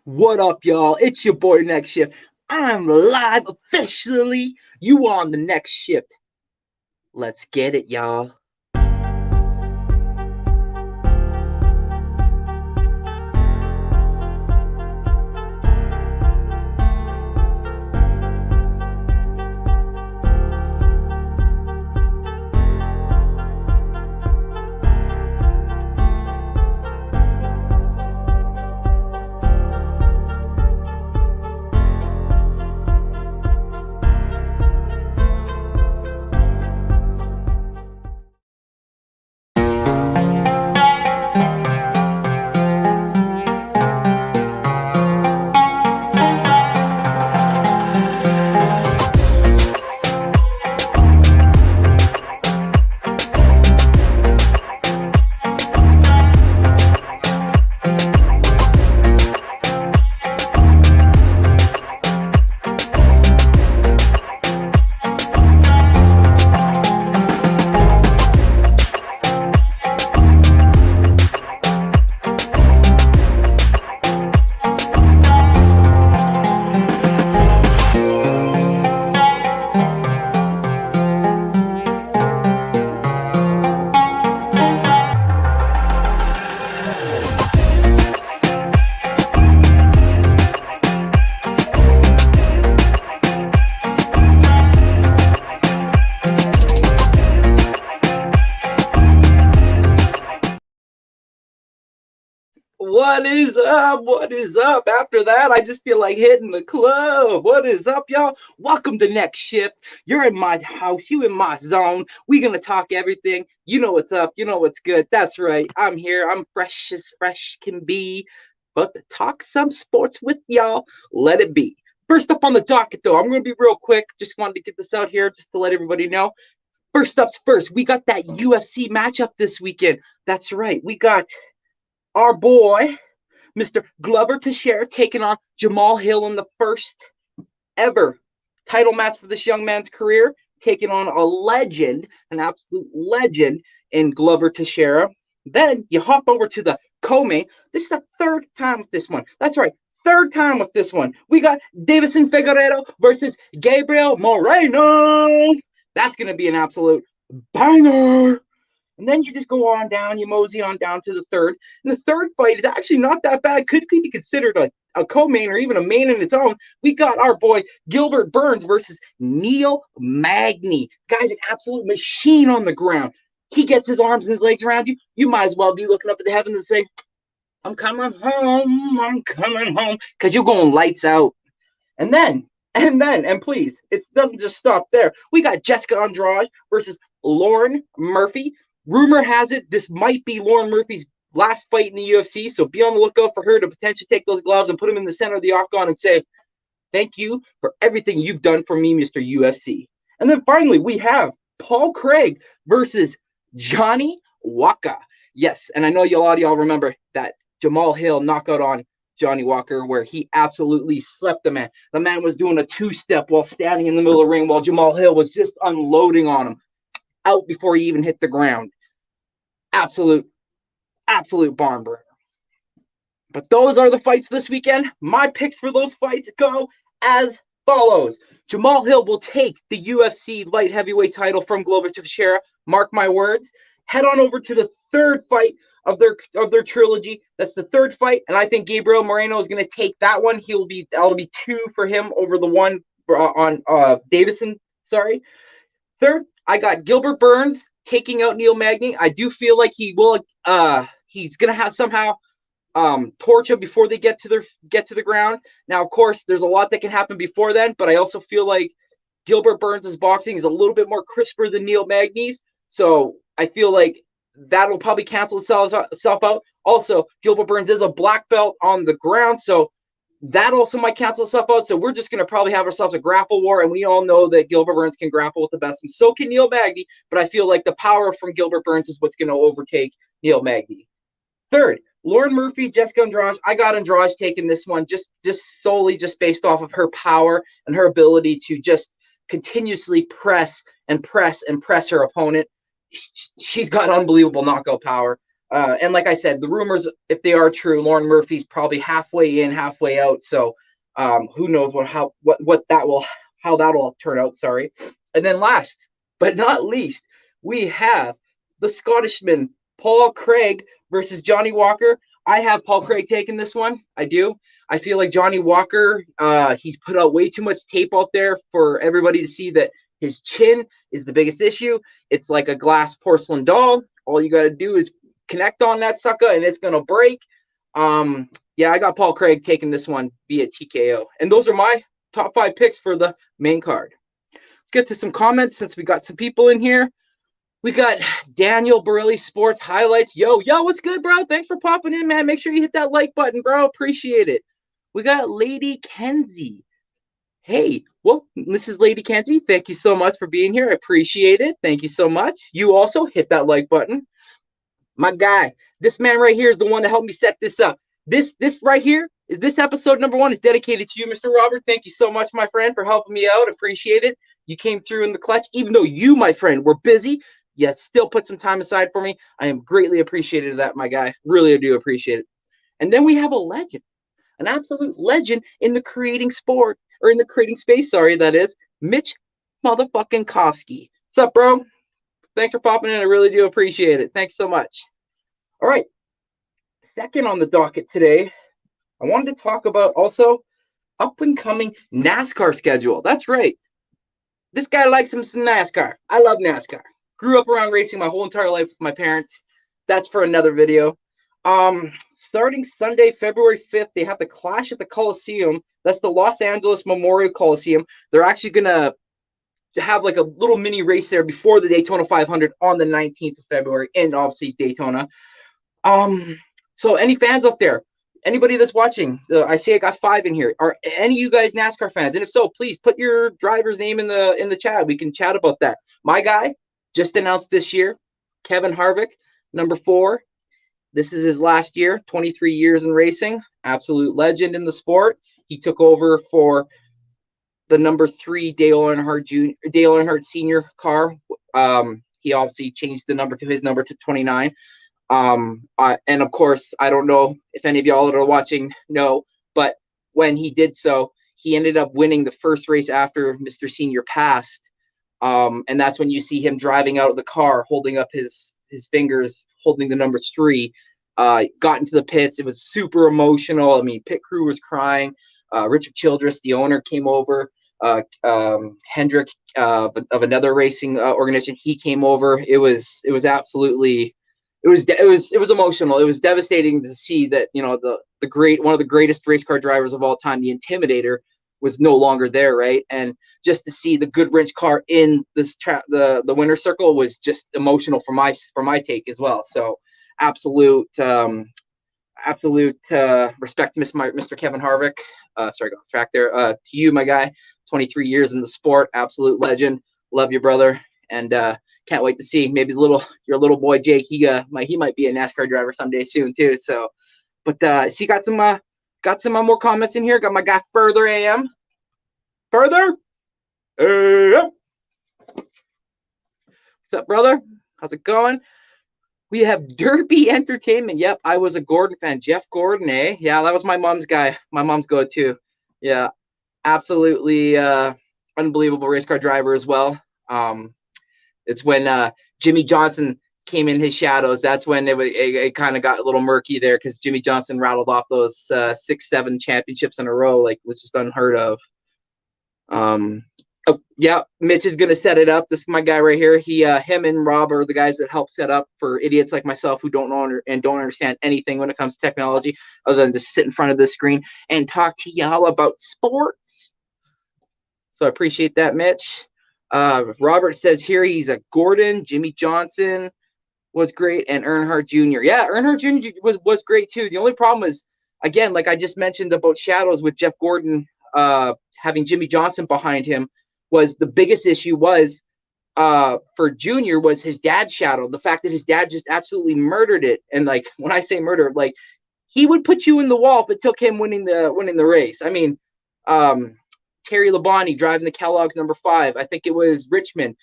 What up, y'all? It's your boy NextShift. I'm live officially. You on the next shift. Let's get it, y'all. What is up? What is up? After that, I just feel like hitting the club. What is up, y'all? Welcome to Next Shift. You're in my house. You in my zone. We're going to talk everything. You know what's up. You know what's good. That's right. I'm here. I'm fresh as fresh can be. But to talk some sports with y'all, let it be. First up on the docket, though, I'm going to be real quick. Just wanted to get this out here just to let everybody know. First up's first. We got that UFC matchup this weekend. That's right. We got our boy, Mr. Glover Teixeira, taking on Jamal Hill in the first ever title match for this young man's career, taking on a legend, an absolute legend in Glover Teixeira. Then you hop over to the co-main. This is the third time with this one. That's right, third time with this one. We got Davison Figueiredo versus Gabriel Moreno. That's going to be an absolute banger. And then you just go on down, you mosey on down to the third. And the third fight is actually not that bad. Could be considered a co-main or even a main in its own. We got our boy Gilbert Burns versus Neil Magny. Guy's an absolute machine on the ground. He gets his arms and his legs around you. You might as well be looking up at the heavens and say, I'm coming home, because you're going lights out. And please, it doesn't just stop there. We got Jessica Andrade versus Lauren Murphy. Rumor has it this might be Lauren Murphy's last fight in the UFC, so be on the lookout for her to potentially take those gloves and put them in the center of the octagon and say, thank you for everything you've done for me, Mr. UFC. And then finally, we have Paul Craig versus Johnny Walker. Yes, and I know y'all remember that Jamal Hill knockout on Johnny Walker where he absolutely slept the man. The man was doing a two-step while standing in the middle of the ring while Jamal Hill was just unloading on him out before he even hit the ground. Absolute barn burner. But those are the fights this weekend. My picks for those fights go as follows. Jamal Hill will take the UFC light heavyweight title from Glover Teixeira. Mark my words. Head on over to the third fight of their trilogy. That's the third fight, and I think Gabriel Moreno is going to take that one. That'll be 2 for him over the one on Davison. Sorry. Third, I got Gilbert Burns taking out Neil Magny. I do feel like he will. He's gonna have somehow torch him before they get to the ground. Now, of course, there's a lot that can happen before then, but I also feel like Gilbert Burns' boxing is a little bit more crisper than Neil Magny's, so I feel like that'll probably cancel itself out. Also, Gilbert Burns is a black belt on the ground, so that also might cancel itself out. So we're just going to probably have ourselves a grapple war, and we all know that Gilbert Burns can grapple with the best, and so can Neil Magny, but I feel like the power from Gilbert Burns is what's going to overtake Neil Magny. Third, Lauren Murphy, Jessica Andrade. I got Andrade taking this one just solely based off of her power and her ability to just continuously press her opponent. She's got unbelievable knockout power. And like I said, the rumors, if they are true, Lauren Murphy's probably halfway in, halfway out. So who knows how that'll turn out. Sorry. And then last but not least, we have the Scottishman Paul Craig versus Johnny Walker. I have Paul Craig taking this one. I do. I feel like Johnny Walker, he's put out way too much tape out there for everybody to see that his chin is the biggest issue. It's like a glass porcelain doll. All you got to do is connect on that sucker and it's going to break. Yeah, I got Paul Craig taking this one via TKO. And those are my top 5 picks for the main card. Let's get to some comments since we got some people in here. We got Daniel Borelli Sports Highlights. Yo, what's good, bro? Thanks for popping in, man. Make sure you hit that like button, bro. Appreciate it. We got Lady Kenzie. Hey, well, this is Lady Kenzie. Thank you so much for being here. I appreciate it. Thank you so much. You also hit that like button. My guy, this man right here is the one that helped me set this up. This right here, this episode number 1 is dedicated to you, Mr. Robert. Thank you so much, my friend, for helping me out. Appreciate it. You came through in the clutch, even though you, my friend, were busy. You still put some time aside for me. I am greatly appreciative of that, my guy. Really do appreciate it. And then we have a legend, an absolute legend in the creating sport, or in the creating space, sorry, that is, Mitch motherfucking Kofsky. What's up, bro? Thanks for popping in. I really do appreciate it. Thanks so much. All right. Second on the docket today, I wanted to talk about also up and coming NASCAR schedule. That's right. This guy likes some NASCAR. I love NASCAR. Grew up around racing my whole entire life with my parents. That's for another video. Starting Sunday, February 5th, they have the Clash at the Coliseum. That's the Los Angeles Memorial Coliseum. They're actually going to have like a little mini race there before the Daytona 500 on the 19th of February, and obviously Daytona. So any fans out there, anybody that's watching, I see I got 5 in here. Are any of you guys NASCAR fans? And if so, please put your driver's name in the chat. We can chat about that. My guy just announced this year, Kevin Harvick, number 4. This is his last year, 23 years in racing, absolute legend in the sport. He took over for the number 3 Dale Earnhardt Sr. car. He obviously changed the number to his number to 29. And of course, I don't know if any of y'all that are watching know, but when he did so, he ended up winning the first race after Mr. Senior passed. And that's when you see him driving out of the car, holding up his fingers, holding the number 3. Got into the pits. It was super emotional. I mean, pit crew was crying. Richard Childress, the owner, came over. Hendrick of another racing organization, he came over. It was absolutely, it was emotional. It was devastating to see that, you know, one of the greatest race car drivers of all time, the Intimidator, was no longer there, right? And just to see the Goodwrench car in this the winner's circle was just emotional for my take as well. So absolute respect to Mr. Kevin Harvick. Sorry, got off track there. To you, my guy, 23 years in the sport, absolute legend. Love you, brother, and can't wait to see maybe your little boy Jake. He might be a NASCAR driver someday soon too. So, but see, got some more comments in here. Got my guy Further AM. Further AM. What's up, brother? How's it going? We have Derby Entertainment. Yep, I was a Gordon fan. Jeff Gordon, eh? Yeah, that was my mom's guy. My mom's go-to. Yeah, absolutely unbelievable race car driver as well. It's when Jimmy Johnson came in his shadows. That's when it kind of got a little murky there, because Jimmy Johnson rattled off those 6-7 championships in a row, like was just unheard of. Oh, yeah, Mitch is gonna set it up. This is my guy right here. Him and Rob are the guys that help set up for idiots like myself who don't know and don't understand anything when it comes to technology, other than just sit in front of the screen and talk to y'all about sports. So I appreciate that, Mitch. Robert says here he's a Gordon. Jimmy Johnson was great, and Earnhardt Jr. Yeah, Earnhardt Jr. was great too. The only problem is, again, like I just mentioned about shadows with Jeff Gordon having Jimmy Johnson behind him, was the biggest issue was for Junior was his dad's shadow. The fact that his dad just absolutely murdered it. And like, when I say murder, like, he would put you in the wall if it took him winning the race. I mean, Terry Labonte driving the Kellogg's number 5. I think it was Richmond.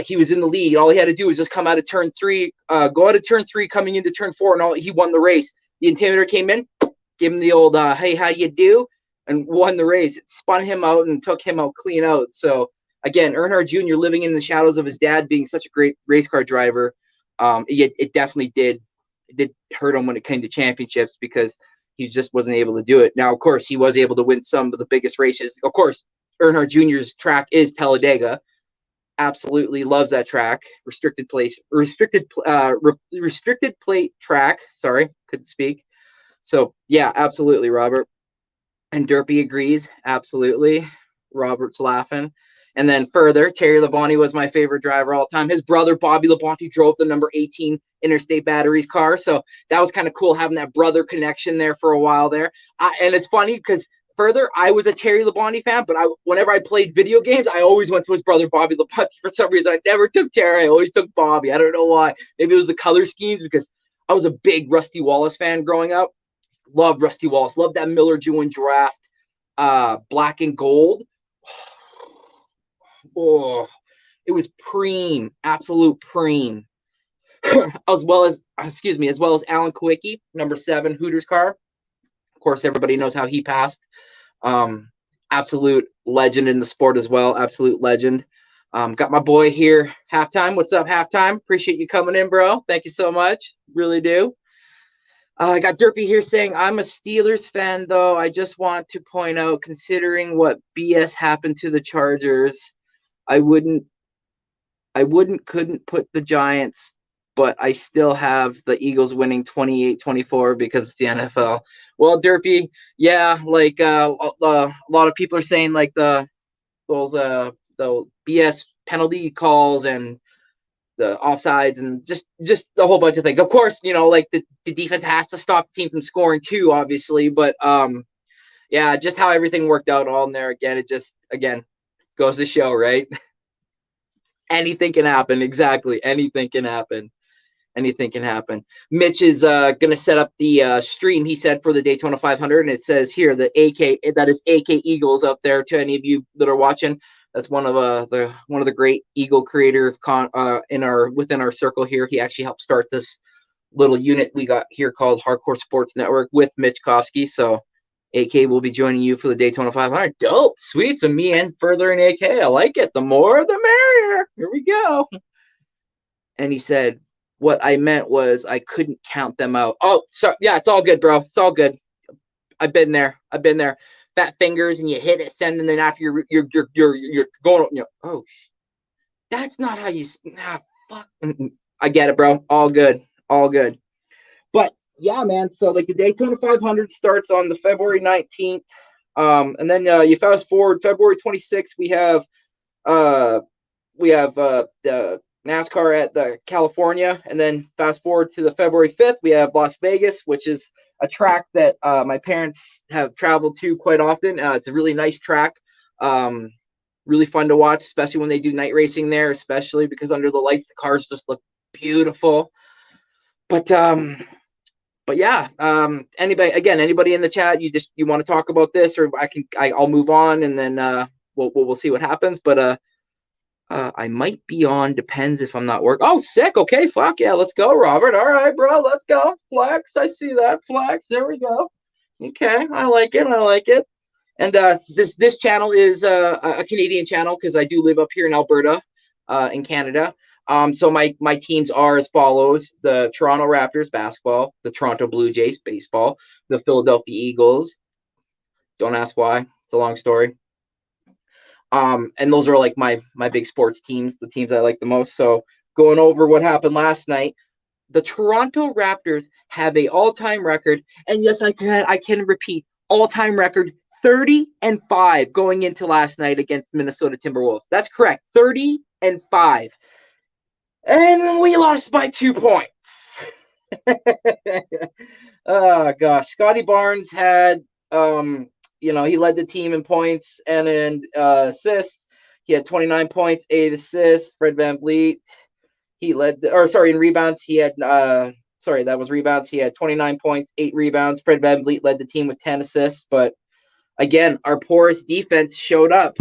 he was in the lead. All he had to do was just come out of turn 3, go out of turn 3, coming into turn 4, and he won the race. The Intimidator came in, gave him the old, hey, how you do? And won the race. It spun him out and took him out clean out. So, again, Earnhardt Jr. living in the shadows of his dad being such a great race car driver, it definitely did hurt him when it came to championships because he just wasn't able to do it. Now, of course, he was able to win some of the biggest races. Of course, Earnhardt Jr.'s track is Talladega. Absolutely loves that track. Restricted plate track. Sorry, couldn't speak. So yeah, absolutely, Robert. And Derpy agrees. Absolutely. Robert's laughing. And then further, Terry Labonte was my favorite driver all time. His brother, Bobby Labonte, drove the number 18 Interstate Batteries car. So that was kind of cool having that brother connection there for a while there. And it's funny because further, I was a Terry Labonte fan, but whenever I played video games, I always went to his brother, Bobby Labonte. For some reason, I never took Terry. I always took Bobby. I don't know why. Maybe it was the color schemes because I was a big Rusty Wallace fan growing up. Loved Rusty Wallace. Loved that Miller Jewin draft. Black and gold. Oh, it was preem, absolute preem. as well as Alan Kwiecki, number 7 Hooters car. Of course, everybody knows how he passed. Absolute legend in the sport as well. Absolute legend. Got my boy here, Halftime. What's up, Halftime? Appreciate you coming in, bro. Thank you so much. Really do. I got Derpy here saying, I'm a Steelers fan, though. I just want to point out, considering what BS happened to the Chargers, I couldn't put the Giants, but I still have the Eagles winning 28-24 because it's the NFL. Well, Derpy, yeah, like a lot of people are saying like the BS penalty calls and the offsides and just a whole bunch of things. Of course, like the defense has to stop the team from scoring too, obviously, but yeah, just how everything worked out all in there again. It just goes to show, right? Anything can happen. Exactly. Anything can happen. Anything can happen. Mitch is going to set up the stream, he said, for the Daytona 500. And it says here that that is AK Eagles up there to any of you that are watching. That's one of the great Eagle creator within our circle here. He actually helped start this little unit we got here called Hardcore Sports Network with Mitch Kofsky. So AK will be joining you for the Daytona 500. Dope. Sweet. So me and further in AK. I like it. The more, the merrier. Here we go. And he said, what I meant was I couldn't count them out. Oh, sorry. Yeah, it's all good, bro. It's all good. I've been there. Fat fingers and you hit it, send, and then after you're going, oh, that's not how you, fuck. I get it, bro. All good. But yeah, man. So like the Daytona 500 starts on the February 19th. And then you fast forward February 26th, we have the NASCAR at the California, and then fast forward to the February 5th, we have Las Vegas, which is a track that my parents have traveled to quite often. It's a really nice track, really fun to watch, especially when they do night racing there, especially because under the lights, the cars just look beautiful. But yeah, anybody in the chat, you want to talk about this, or I'll move on, and then we'll see what happens. But I might be on, depends if I'm not working. Oh, sick. Okay, fuck yeah, let's go, Robert. All right, bro, let's go. Flex, I see that. Flex, there we go. Okay, I like it. And this channel is a Canadian channel because I do live up here in Alberta, in Canada. So my teams are as follows: the Toronto Raptors basketball, the Toronto Blue Jays baseball, the Philadelphia Eagles. Don't ask why. It's a long story. And those are like my big sports teams, the teams I like the most. So going over what happened last night, the Toronto Raptors have a all-time record, and yes, I can repeat, all-time record 30-5 going into last night against Minnesota Timberwolves. That's correct, 30-5. And we lost by 2 points. Oh gosh, Scotty Barnes had he led the team in points and in assists. He had 29 points, 8 assists. Fred VanVleet, in rebounds, he had that was rebounds. He had 29 points, 8 rebounds. Fred VanVleet led the team with 10 assists. But again, our porous defense showed up.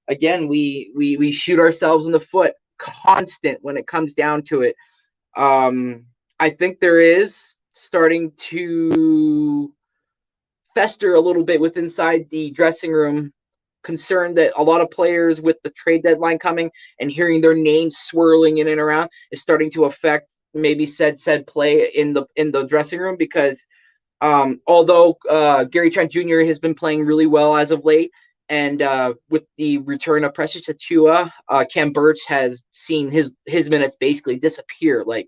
Again, we shoot ourselves in the foot constant when it comes down to it. I think there is starting to fester a little bit with inside the dressing room, concerned that a lot of players with the trade deadline coming and hearing their names swirling in and around is starting to affect maybe said play in the dressing room, because although Gary Trent Jr. has been playing really well as of late, and with the return of Precious Achua, Cam Birch has seen his minutes basically disappear. Like,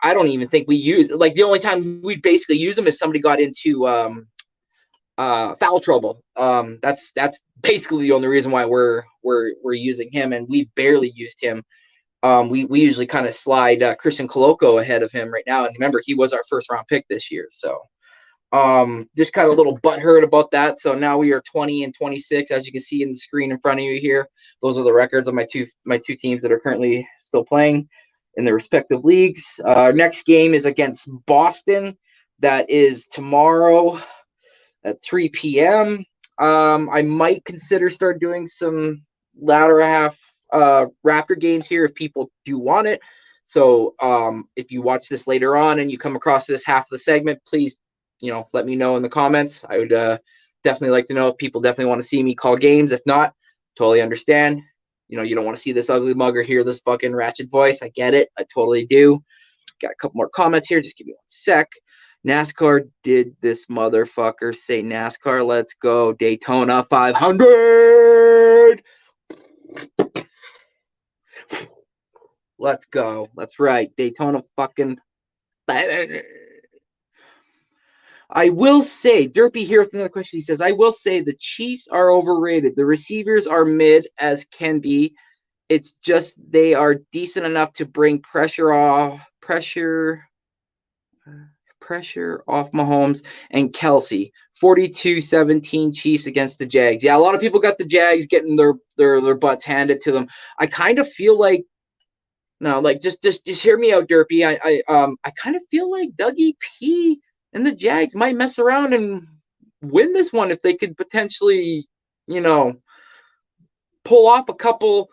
I don't even think we use, like, the only time we basically use him if somebody got into foul trouble. That's basically the only reason why we're using him, and we barely used him. We usually kind of slide Christian Coloco ahead of him right now, and remember, he was our first round pick this year. So just kind of a little butthurt about that. So now we are 20 and 26, as you can see in the screen in front of you here. Those are the records of my two teams that are currently still playing in their respective leagues. Our next game is against Boston. That is tomorrow at 3 p.m. I might consider start doing some latter half Raptor games here if people do want it. So if you watch this later on and you come across this half of the segment, please, let me know in the comments. I would definitely like to know if people definitely want to see me call games. If not, totally understand. You don't want to see this ugly mug or hear this fucking ratchet voice. I get it. I totally do. Got a couple more comments here. Just give me one sec. NASCAR did this motherfucker say NASCAR. Let's go. Daytona 500. Let's go. That's right. Daytona fucking 500. I will say, Derpy here with another question. He says, I will say the Chiefs are overrated. The receivers are mid as can be. It's just they are decent enough to bring pressure off Mahomes and Kelsey. 42-17 Chiefs against the Jags. Yeah, a lot of people got the Jags getting their butts handed to them. I kind of feel like, no, like, just hear me out, Derpy. I kind of feel like Dougie P and the Jags might mess around and win this one if they could potentially, pull off a couple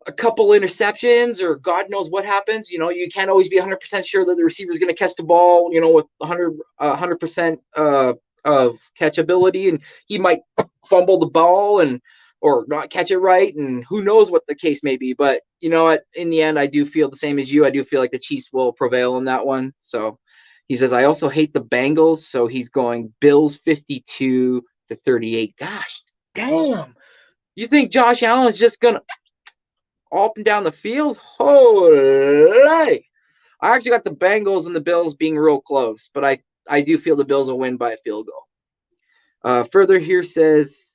interceptions, or God knows what happens. You can't always be 100% sure that the receiver is going to catch the ball, with 100% of catchability, and he might fumble the ball or not catch it right, and who knows what the case may be. But you know what? In the end, I do feel the same as you. I do feel like the Chiefs will prevail in that one. So he says, I also hate the Bengals, so he's going Bills 52-38. Gosh, damn. You think Josh Allen's just going to up and down the field? Holy! I actually got the Bengals and the Bills being real close, but I do feel the Bills will win by a field goal. Further here says,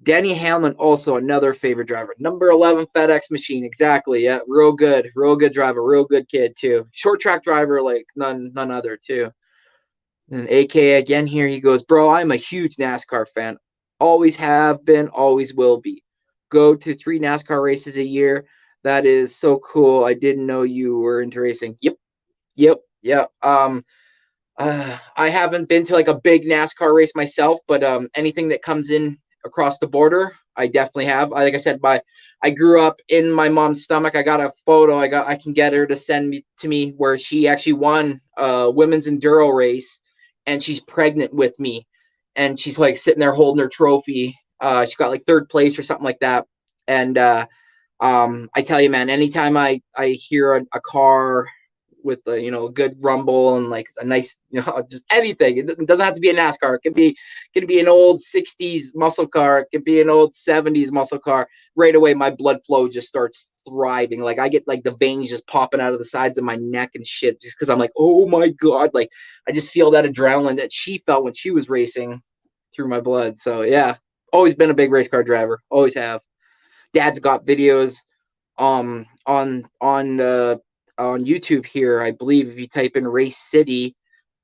Danny Hamlin, also another favorite driver. Number 11 FedEx machine. Exactly. Yeah, real good driver. Real good kid, too. Short track driver like none other, too. And AK again here, he goes, bro, I'm a huge NASCAR fan. Always have been, always will be. Go to 3 NASCAR races a year. That is so cool. I didn't know you were into racing. Yep. I haven't been to like a big NASCAR race myself, but anything that comes in across the border, I definitely have. Like I said, I grew up in my mom's stomach. I got a photo. I can get her to send me where she actually won a women's enduro race, and she's pregnant with me, and she's like sitting there holding her trophy. She got like 3rd place or something like that, and I tell you, man, anytime I hear a car with a good rumble and like a nice, just anything, it doesn't have to be a NASCAR. It could be an old 60s muscle car. It could be an old 70s muscle car. Right away, my blood flow just starts thriving. Like I get like the veins just popping out of the sides of my neck and shit, just because I'm like, oh my God, like I just feel that adrenaline that she felt when she was racing through my blood. So yeah, always been a big race car driver. Always have. Dad's got videos on YouTube here. I believe if you type in Race City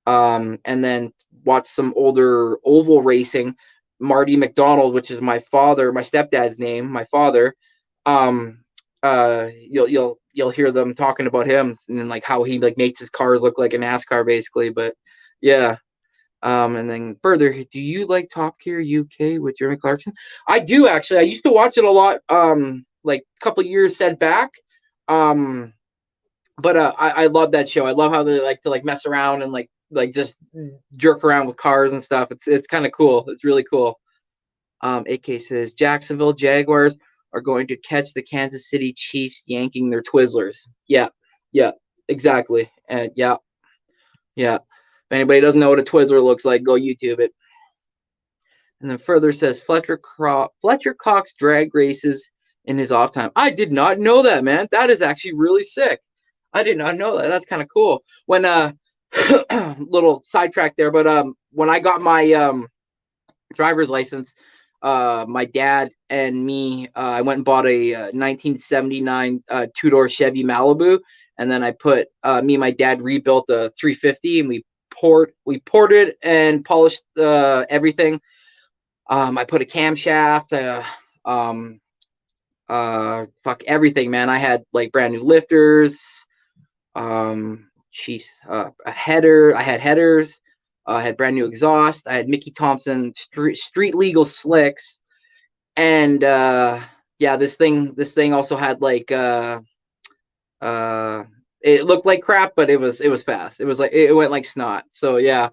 and then watch some older oval racing, Marty McDonald, which is my stepdad's name, my father, you'll hear them talking about him and like how he like makes his cars look like a NASCAR basically. But yeah. And then further, do you like Top Gear UK with Jeremy Clarkson? I do, actually. I used to watch it a lot like a couple years set back. But I love that show. I love how they like to like mess around and like just jerk around with cars and stuff. It's kind of cool. It's really cool. AK says Jacksonville Jaguars are going to catch the Kansas City Chiefs yanking their Twizzlers. Yeah, yeah, exactly. And yeah, yeah. If anybody doesn't know what a Twizzler looks like, go YouTube it. And then further says Fletcher Cox drag races in his off time. I did not know that, man. That is actually really sick. I did not know that. That's kind of cool. When little sidetrack there, but when I got my driver's license, my dad and me, I went and bought a 1979 two-door Chevy Malibu, and then I put me and my dad rebuilt the 350, and we ported and polished everything. I put a camshaft, fuck everything, man. I had like brand new lifters, a header. I had headers. I had brand new exhaust. I had Mickey Thompson street legal slicks, and yeah, this thing also had like it looked like crap, but it was fast. It was like it went like snot. So yeah,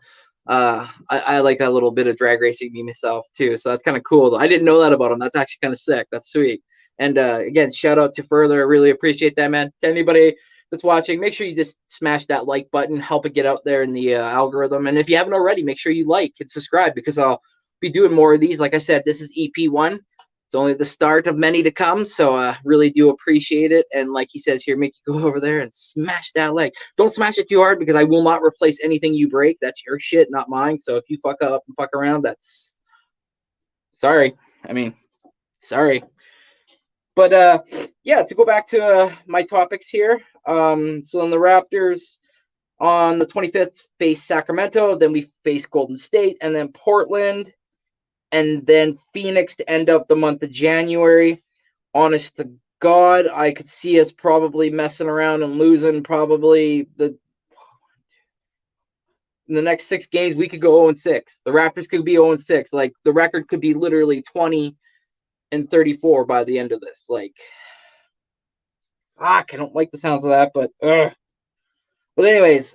I like a little bit of drag racing me myself too. So that's kind of cool. I didn't know that about him. That's actually kind of sick. That's sweet. And again, shout out to Further. I really appreciate that, man. To anybody that's watching, make sure you just smash that like button, help it get out there in the algorithm. And if you haven't already, make sure you like and subscribe, because I'll be doing more of these. Like I said, this is EP1. It's only the start of many to come, so really do appreciate it. And like he says here, make you go over there and smash that like. Don't smash it too hard, because I will not replace anything you break. That's your shit, not mine. So if you fuck up and fuck around, that's sorry. I mean, sorry. But yeah, to go back to my topics here. So in the Raptors on the 25th face Sacramento, then we face Golden State, and then Portland, and then Phoenix to end up the month of January. Honest to God, I could see us probably messing around and losing probably in the next 6 games. We could go 0-6. The Raptors could be 0-6. Like, the record could be literally 20-34 by the end of this. Like, fuck, I don't like the sounds of that, but anyways,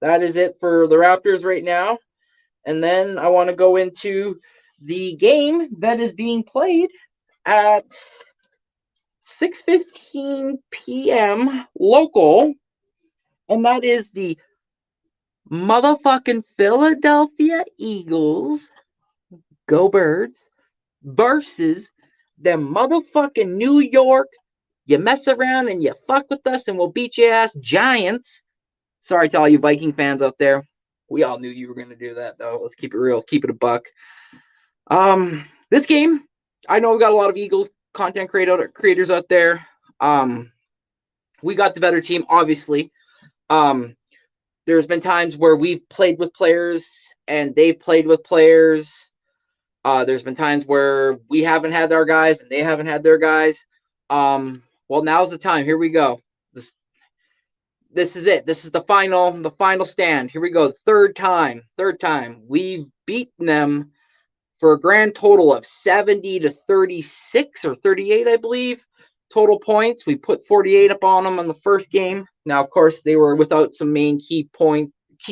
that is it for the Raptors right now. And then I want to go into the game that is being played at 6:15 p.m. local, and that is the motherfucking Philadelphia Eagles, go Birds, versus the motherfucking New York, you mess around and you fuck with us and we'll beat your ass, Giants. Sorry to all you Viking fans out there. We all knew you were going to do that, though. Let's keep it real. Keep it a buck. This game, I know we've got a lot of Eagles content creators out there. We got the better team, obviously. There's been times where we've played with players and they've played with players. There's been times where we haven't had our guys and they haven't had their guys. Well, now's the time. Here we go. This is it. This is the final stand. Here we go. Third time. We've beaten them for a grand total of 70-36 or 38, I believe, total points. We put 48 up on them on the first game. Now, of course, they were without some main key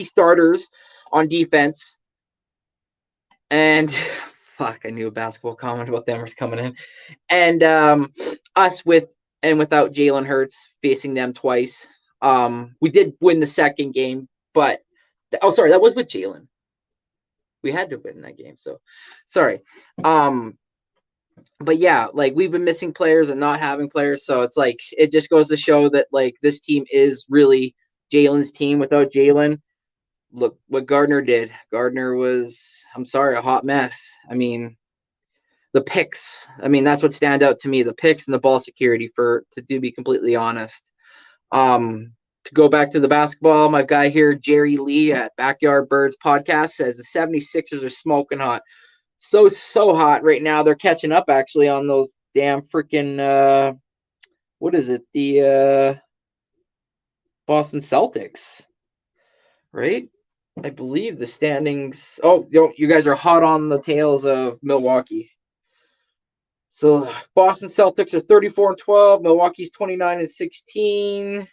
starters on defense. And fuck, I knew a basketball comment about them was coming in. And us without Jalen Hurts, facing them twice. We did win the second game, but sorry, that was with Jalen. We had to win that game, so sorry. But yeah, like, we've been missing players and not having players, so it's like it just goes to show that like this team is really Jalen's team. Without Jalen, look what Gardner did. Gardner was, I'm sorry, a hot mess. I mean, the picks. I mean, that's what stand out to me. The picks and the ball security, to be completely honest. To go back to the basketball, my guy here, Jerry Lee at Backyard Birds Podcast, says the 76ers are smoking hot. So hot right now. They're catching up actually on those damn freaking what is it? The Boston Celtics. Right? I believe the standings. Oh, you guys are hot on the tails of Milwaukee. So Boston Celtics are 34-12. Milwaukee's 29-16.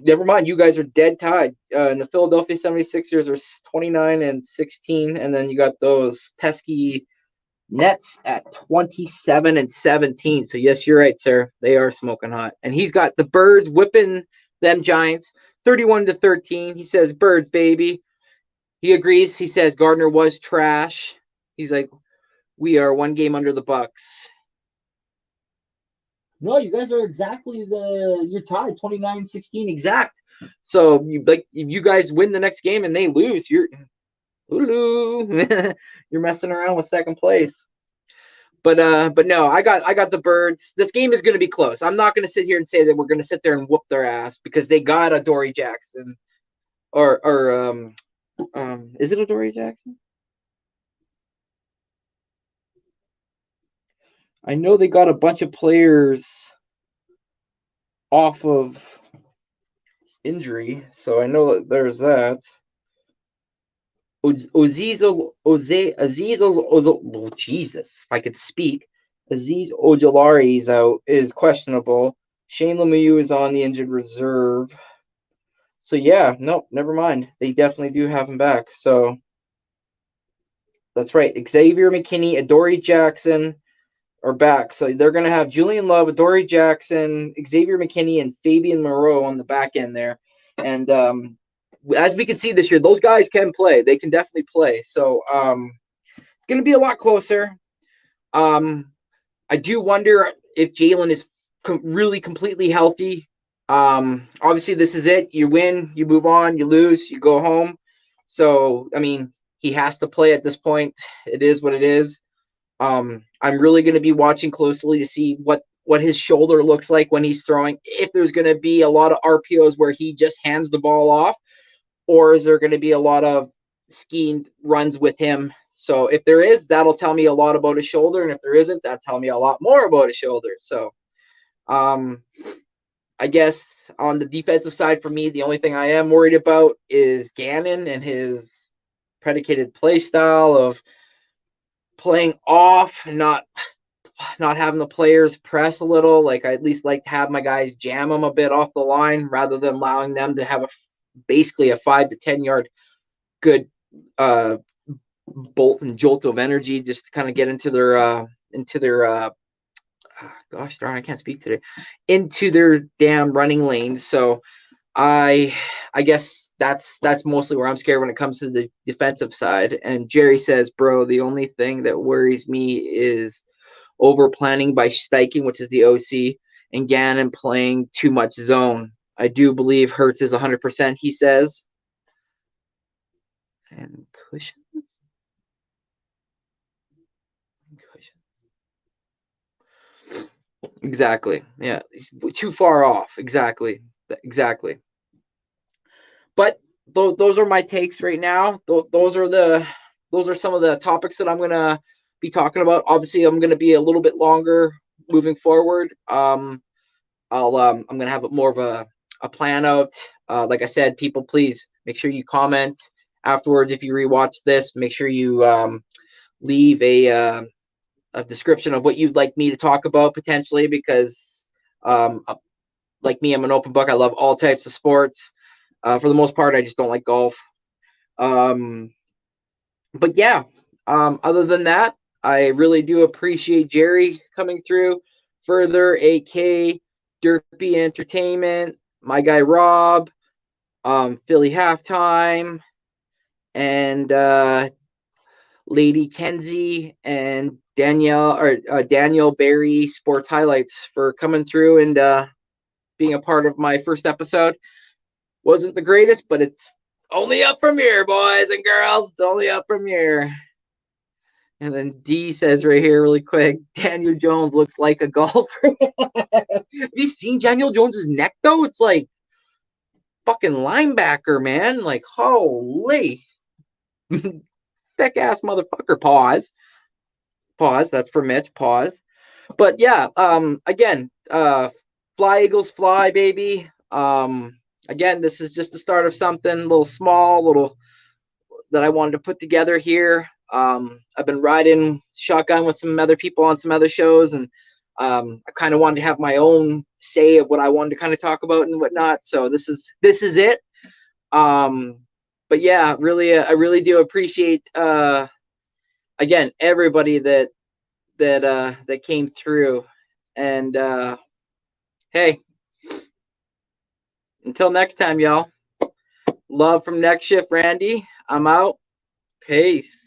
Never mind, you guys are dead tied. And the Philadelphia 76ers are 29-16. And then you got those pesky Nets at 27-17. So yes, you're right, sir. They are smoking hot. And he's got the Birds whipping them Giants 31-13. He says, Birds, baby. He agrees. He says Gardner was trash. He's like, we are one game under the Bucks. No, you guys are exactly you're tied 29-16 exact. So if you guys win the next game and they lose, you're you're messing around with second place. But no, I got the Birds. This game is going to be close. I'm not going to sit here and say that we're going to sit there and whoop their ass because they got a Dory Jackson or is it a Dory Jackson? I know they got a bunch of players off of injury, so I know that there's that. Aziz Jesus, if I could speak. Aziz Ojolari is questionable. Shane Lemieux is on the injured reserve. So yeah, no, never mind. They definitely do have him back. So that's right. Xavier McKinney, Adoree Jackson are back. So they're going to have Julian Love, Adoree Jackson, Xavier McKinney, and Fabian Moreau on the back end there. And as we can see this year, those guys can play. They can definitely play. So it's going to be a lot closer. I do wonder if Jalen is really completely healthy. Obviously, this is it. You win, you move on, you lose, you go home. So, I mean, he has to play at this point. It is what it is. I'm really going to be watching closely to see what his shoulder looks like when he's throwing. If there's going to be a lot of RPOs where he just hands the ball off, or is there going to be a lot of schemed runs with him? So if there is, that'll tell me a lot about his shoulder, and if there isn't, that'll tell me a lot more about his shoulder. So, I guess on the defensive side for me, the only thing I am worried about is Gannon and his predicated play style of playing off and not having the players press a little. Like, I at least like to have my guys jam them a bit off the line rather than allowing them to have basically a 5 to 10 yard good bolt and jolt of energy just to kind of get into their gosh darn, I can't speak today, into their damn running lanes. So I guess that's mostly where I'm scared when it comes to the defensive side. And Jerry says, bro, the only thing that worries me is over planning by Steichen, which is the OC, and Gannon playing too much zone. I do believe Hurts is 100%, he says. And cushions? Exactly. Yeah, he's too far off. Exactly. But those are my takes right now. Those are some of the topics that I'm gonna be talking about. Obviously, I'm gonna be a little bit longer moving forward. I'm gonna have more of a plan out. Like I said, people, please make sure you comment afterwards if you rewatch this. Make sure you leave a description of what you'd like me to talk about potentially, because like me, I'm an open book. I love all types of sports. For the most part, I just don't like golf. But yeah, other than that, I really do appreciate Jerry coming through. Further, AK, Derpy Entertainment, my guy Rob, Philly Halftime, and Lady Kenzie and Daniel Barry Sports Highlights for coming through and being a part of my first episode. Wasn't the greatest, but it's only up from here, boys and girls. It's only up from here. And then D says right here really quick, Daniel Jones looks like a golfer. Have you seen Daniel Jones's neck, though? It's like fucking linebacker, man. Like, holy. Thick-ass motherfucker. Pause. That's for Mitch. Pause. But yeah, again, fly Eagles fly, baby. Again, this is just the start of something a little small, little that I wanted to put together here. I've been riding shotgun with some other people on some other shows, and I kind of wanted to have my own say of what I wanted to kind of talk about and whatnot. So this is it. But yeah, really, I really do appreciate again everybody that came through, and hey, until next time, y'all. Love from Next Shift, Randy. I'm out. Peace.